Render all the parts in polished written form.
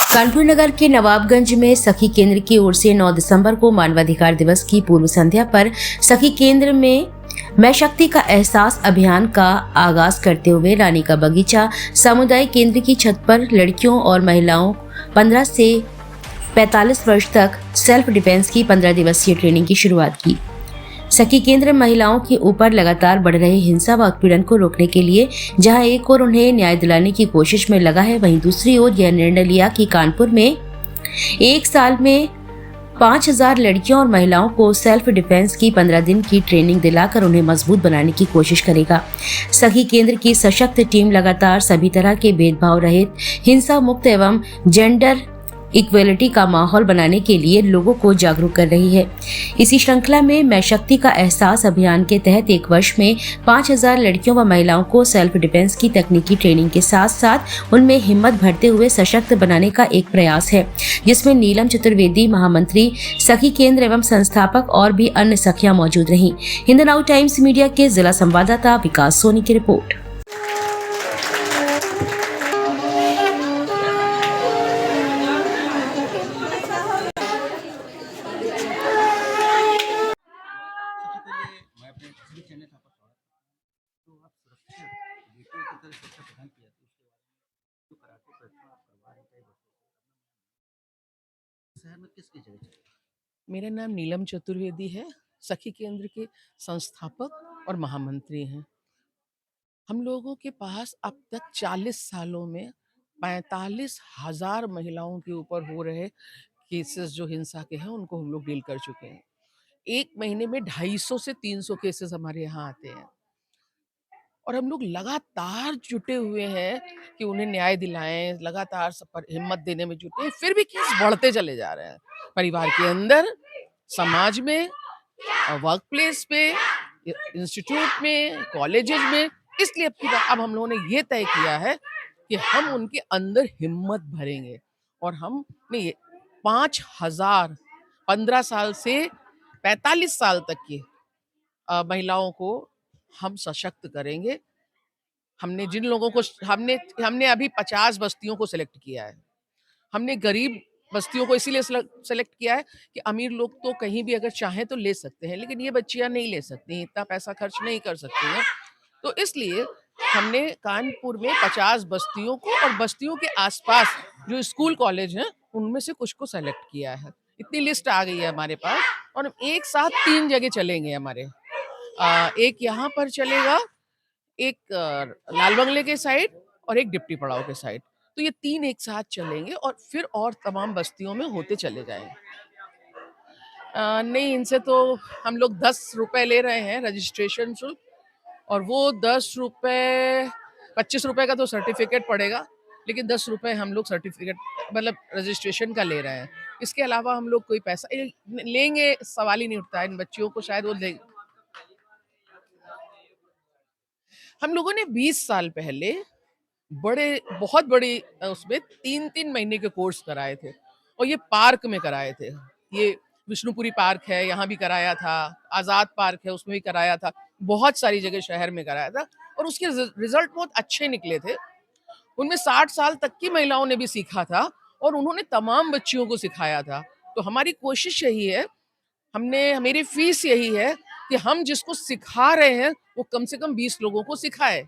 कानपुर नगर के नवाबगंज में सखी केंद्र की ओर से 9 दिसंबर को मानवाधिकार दिवस की पूर्व संध्या पर सखी केंद्र में मैं शक्ति का एहसास अभियान का आगाज करते हुए रानी का बगीचा सामुदायिक केंद्र की छत पर लड़कियों और महिलाओं 15 से 45 वर्ष तक सेल्फ डिफेंस की 15 दिवसीय ट्रेनिंग की शुरुआत की। सखी केंद्र महिलाओं के ऊपर लगातार बढ़ रहे हिंसा व उत्पीड़न को रोकने के लिए जहां एक ओर उन्हें न्याय दिलाने की कोशिश में लगा है, वहीं दूसरी ओर यह निर्णय लिया कि कानपुर में एक साल में 5,000 लड़कियों और महिलाओं को सेल्फ डिफेंस की 15 दिन की ट्रेनिंग दिलाकर उन्हें मजबूत बनाने की कोशिश करेगा। सखी केंद्र की सशक्त टीम लगातार सभी तरह के भेदभाव रहित, हिंसा मुक्त एवं जेंडर इक्वेलिटी का माहौल बनाने के लिए लोगों को जागरूक कर रही है। इसी श्रृंखला में मैं शक्ति का एहसास अभियान के तहत एक वर्ष में 5,000 लड़कियों व महिलाओं को सेल्फ डिफेंस की तकनीकी ट्रेनिंग के साथ साथ उनमें हिम्मत भरते हुए सशक्त बनाने का एक प्रयास है, जिसमें नीलम चतुर्वेदी, महामंत्री सखी केंद्र एवं संस्थापक और भी अन्य सखियां मौजूद रहीं। हिंद नाउ टाइम्स मीडिया के जिला संवाददाता विकास सोनी की रिपोर्ट। मैं अपने पिछले चैनल था पर तो आप सुरक्षा बेटियों की तरह शिक्षा प्रदान किया तो उसके बाद जो कराटे प्रथम आप करवा रहे थे शहर में किसकी जगह चले? मेरा नाम नीलम चतुर्वेदी है। सखी केंद्र के संस्थापक और महामंत्री हैं। हम लोगों के पास अब तक 40 सालों में 45,000 महिलाओं के ऊपर हो रहे केसेस जो हिंसा के हैं, उनको हम लोग डील कर चुके हैं। एक महीने में 250 से 300 केसेस हमारे यहाँ आते हैं और हम लोग लगातार जुटे हुए हैं कि उन्हें न्याय दिलाएं, लगातार सब पर हिम्मत देने में जुटे हैं, फिर भी केस बढ़ते चले जा रहे हैं। परिवार के अंदर, समाज में, वर्क प्लेस पे, इंस्टीट्यूट में, कॉलेजेस में। इसलिए अब हम लोगों ने ये तय किया है कि हम उनके अंदर हिम्मत भरेंगे और हमने ये 5,000 15 साल से 45 साल तक की महिलाओं को हम सशक्त करेंगे। हमने जिन लोगों को हमने हमने अभी 50 बस्तियों को सेलेक्ट किया है। हमने गरीब बस्तियों को इसीलिए सेलेक्ट किया है कि अमीर लोग तो कहीं भी अगर चाहें तो ले सकते हैं, लेकिन ये बच्चियां नहीं ले सकती, इतना पैसा खर्च नहीं कर सकती हैं। तो इसलिए हमने कानपुर में 50 बस्तियों को और बस्तियों के आसपास जो स्कूल कॉलेज हैं, उनमें से कुछ को सेलेक्ट किया है। इतनी लिस्ट आ गई है हमारे पास और हम एक साथ 3 जगह चलेंगे हमारे। एक यहाँ पर चलेगा, एक लाल बंगले के साइड और एक डिप्टी पड़ाव के साइड। तो ये 3 एक साथ चलेंगे और फिर और तमाम बस्तियों में होते चले जाएँगे। नहीं, इनसे तो हम लोग ₹10 ले रहे हैं रजिस्ट्रेशन शुल्क और वो ₹10 ₹25 का तो सर्टिफ़िकेट पड़ेगा, लेकिन ₹10 हम लोग सर्टिफ़िकेट मतलब रजिस्ट्रेशन का ले रहे हैं। इसके अलावा हम लोग कोई पैसा लेंगे, सवाल ही नहीं उठता है। इन बच्चियों को शायद वो ले हम लोगों ने 20 साल पहले बहुत बड़ी उसमें 3-3 महीने के कोर्स कराए थे और ये पार्क में कराए थे। ये विष्णुपुरी पार्क है, यहाँ भी कराया था, आज़ाद पार्क है, उसमें भी कराया था। बहुत सारी जगह शहर में कराया था और उसके रिज़ल्ट बहुत अच्छे निकले थे। उनमें 60 साल तक की महिलाओं ने भी सीखा था और उन्होंने तमाम बच्चियों को सिखाया था। तो हमारी कोशिश यही है, मेरी फ़ीस यही है कि हम जिसको सिखा रहे हैं, वो कम से कम 20 लोगों को सिखाए।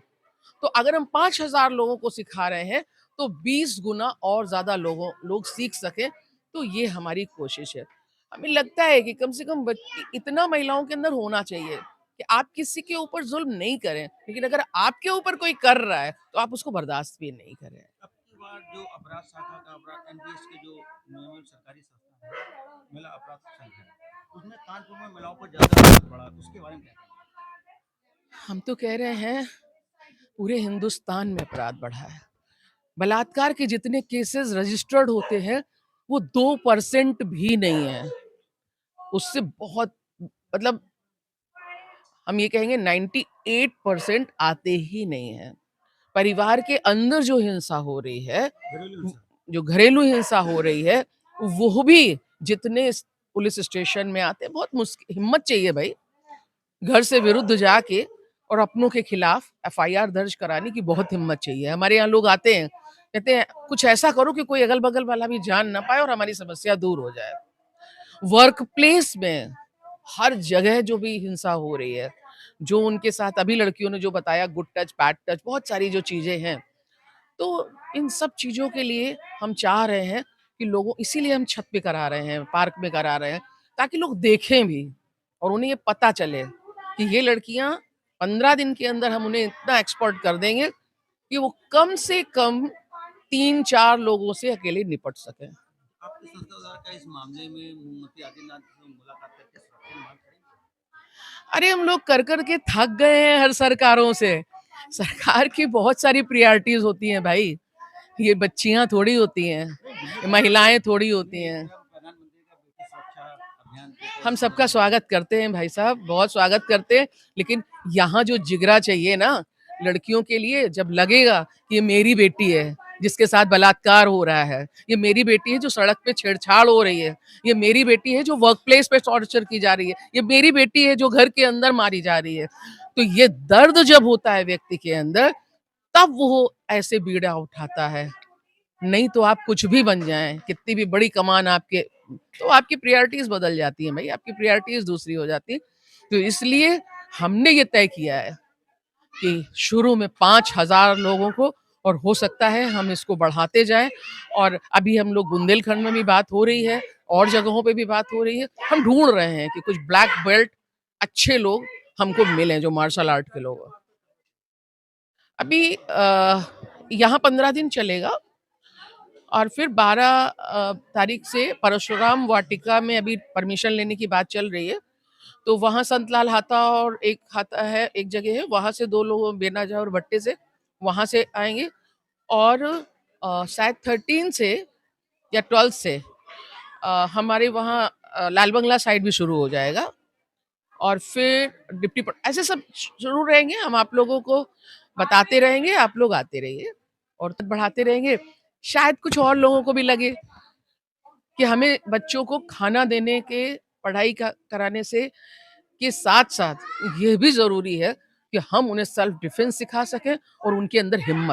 तो अगर हम 5,000 लोगों को सिखा रहे हैं, तो 20 गुना और ज़्यादा लोग सीख सकें, तो ये हमारी कोशिश है। हमें लगता है कि कम से कम इतना महिलाओं के अंदर होना चाहिए कि आप किसी के ऊपर ज़ुल्म नहीं करें, लेकिन अगर आपके ऊपर कोई कर रहा है, तो आप उसको बर्दाश्त भी नहीं करें। अब की बार जो अपराध शाखा का अपराध एनडीएस के जो नियमित सरकारी संस्था है, महिला अपराध संघ है, उसमें कानपुर में महिलाओं पर ज़्यादा अपराध बढ़ा, उसके बारे में क्या कहेंगे? हम तो कह रहे हैं, पूरे हिंदुस्तान में अपराध बढ़ा है। बलात्कार के जितने केसेस रजिस्टर्ड होते हैं, वो 2% भी नहीं है। उससे बहुत मतलब हम ये कहेंगे 98% आते ही नहीं हैं। परिवार के अंदर जो हिंसा हो रही है, घरेलू हिंसा। जो घरेलू हिंसा हो रही है, वो भी जितने पुलिस स्टेशन में आते हैं, बहुत हिम्मत चाहिए भाई। घर से विरुद्ध जाके और अपनों के खिलाफ एफआईआर दर्ज कराने की बहुत हिम्मत चाहिए। हमारे यहाँ लोग आते हैं कहते हैं कुछ ऐसा करो कि कोई अगल-बगल वाला भी जान ना पाए और हमारी समस्या दूर हो जाए। वर्क प्लेस में हर जगह जो भी हिंसा हो रही है, जो उनके साथ अभी लड़कियों ने जो बताया गुड टच, बैड टच, बहुत सारी जो चीज़ें हैं, तो इन सब चीज़ों के लिए हम चाह रहे हैं कि लोगों इसीलिए हम छत पे करा रहे हैं, पार्क में करा रहे हैं, ताकि लोग देखें भी और उन्हें ये पता चले कि ये लड़कियाँ 15 दिन के अंदर हम उन्हें इतना एक्सपर्ट कर देंगे कि वो कम से कम 3-4 लोगों से अकेले निपट सकें। आपकी संस्था द्वारा क्या इस मामले में मुख्यमंत्री आदित्यनाथ से मुलाकात करके सुरक्षा मांग करेंगे? अरे हम लोग कर के थक गए हैं हर सरकारों से। सरकार की बहुत सारी प्रायोरिटीज़ होती हैं भाई। ये बच्चियाँ थोड़ी होती हैं, ये महिलाएँ थोड़ी होती हैं। प्रधानमंत्री का बेटी सुरक्षा अभियान के तहत हम सबका स्वागत करते हैं भाई साहब, बहुत स्वागत करते हैं, लेकिन यहाँ जो जिगरा चाहिए ना, लड़कियों के लिए जब लगेगा कि ये मेरी बेटी है, जिसके साथ बलात्कार हो रहा है, ये मेरी बेटी है जो सड़क पे छेड़छाड़ हो रही है, ये मेरी बेटी है जो वर्क प्लेस पे टॉर्चर की जा रही है, ये मेरी बेटी है जो घर के अंदर मारी जा रही है। तो ये दर्द जब होता है व्यक्ति के अंदर, तब वो ऐसे बीड़ा उठाता है। नहीं तो आप कुछ भी बन जाएँ, कितनी भी बड़ी कमान आपके तो आपकी प्रायोरिटीज़ बदल जाती हैं भई, आपकी प्रायोरिटीज़ दूसरी हो जाती हैं। तो इसलिए हमने ये तय किया है कि शुरू में 5,000 लोगों को और हो सकता है हम इसको बढ़ाते जाएँ और अभी हम लोग बुंदेलखंड में भी बात हो रही है, और जगहों पे भी बात हो रही है। हम ढूँढ रहे हैं कि कुछ ब्लैक बेल्ट अच्छे लोग हमको मिलें जो मार्शल आर्ट के लोग हों। अभी यहाँ 15 दिन चलेगा और फिर 12 तारीख से परशुराम वाटिका में अभी परमिशन लेने की बात चल रही है। तो वहाँ संतलाल हाता और एक हाता है, एक जगह है, वहाँ से 2 लोग बेनाजा और भट्टे से, वहाँ से आएँगे और शायद 13 से या 12 से हमारे वहाँ लाल बंगला साइड भी शुरू हो जाएगा और फिर डिप्टी प ऐसे सब शुरू रहेंगे, हम आप लोगों को बताते रहेंगे, आप लोग आते रहिए और बढ़ाते रहेंगे। शायद कुछ और लोगों को भी लगे कि हमें बच्चों को खाना देने के पढ़ाई का कराने से के साथ-साथ ये भी ज़रूरी है कि हम उन्हें सेल्फ डिफेंस सिखा सकें और उनके अंदर हिम्मत